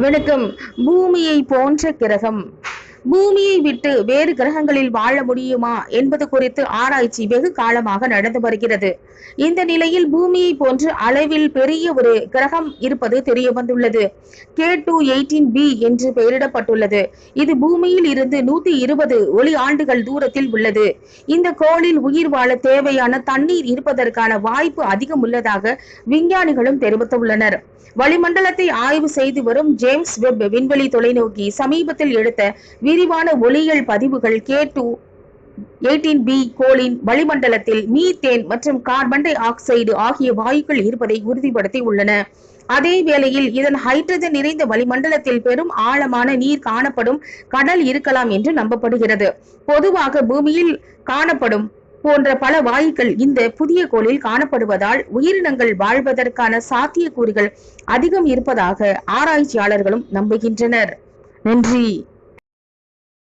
வணக்கம். பூமியை போன்ற கிரகம் பூமியை விட்டு வேறு கிரகங்களில் வாழ முடியுமா என்பது குறித்து ஆராய்ச்சி வெகு காலமாக நடந்து வருகிறது. இந்த நிலையில் பூமியை போன்று அளவில் பெரிய ஒரு கிரகம் இருப்பது தெரிய வந்துள்ளது. K2-18b என்று பெயரிடப்பட்டுள்ளது. இது பூமியில் இருந்து 120 ஒளி ஆண்டுகள் தூரத்தில் உள்ளது. இந்த கோளில் உயிர் வாழ தேவையான தண்ணீர் இருப்பதற்கான வாய்ப்பு அதிகம் உள்ளதாக விஞ்ஞானிகளும் தெரிவித்துள்ளனர். வளிமண்டலத்தை ஆய்வு செய்து வரும் ஜேம்ஸ் வெப் விண்வெளி தொலைநோக்கி சமீபத்தில் எடுத்த விரிவான ஒளியியல் பதிவுகள் K2-18b கோளின் வளிமண்டலத்தில் மீத்தேன் மற்றும் கார்பன் டை ஆக்சைடு ஆகிய வாயுக்கள் இருப்பதை உறுதிப்படுத்தி உள்ளன. அதே வேளையில் இதன் ஹைட்ரஜன் நிறைந்த வளிமண்டலத்தில் பெரும் ஆழமான நீர் காணப்படும் கடல் இருக்கலாம் என்று நம்பப்படுகிறது. பொதுவாக பூமியில் காணப்படும் போன்ற பல வாயுக்கள் இந்த புதிய கோளில் காணப்படுவதால் உயிரினங்கள் வாழ்வதற்கான சாத்தியக்கூறுகள் அதிகம் இருப்பதாக ஆராய்ச்சியாளர்களும் நம்புகின்றனர். நன்றி.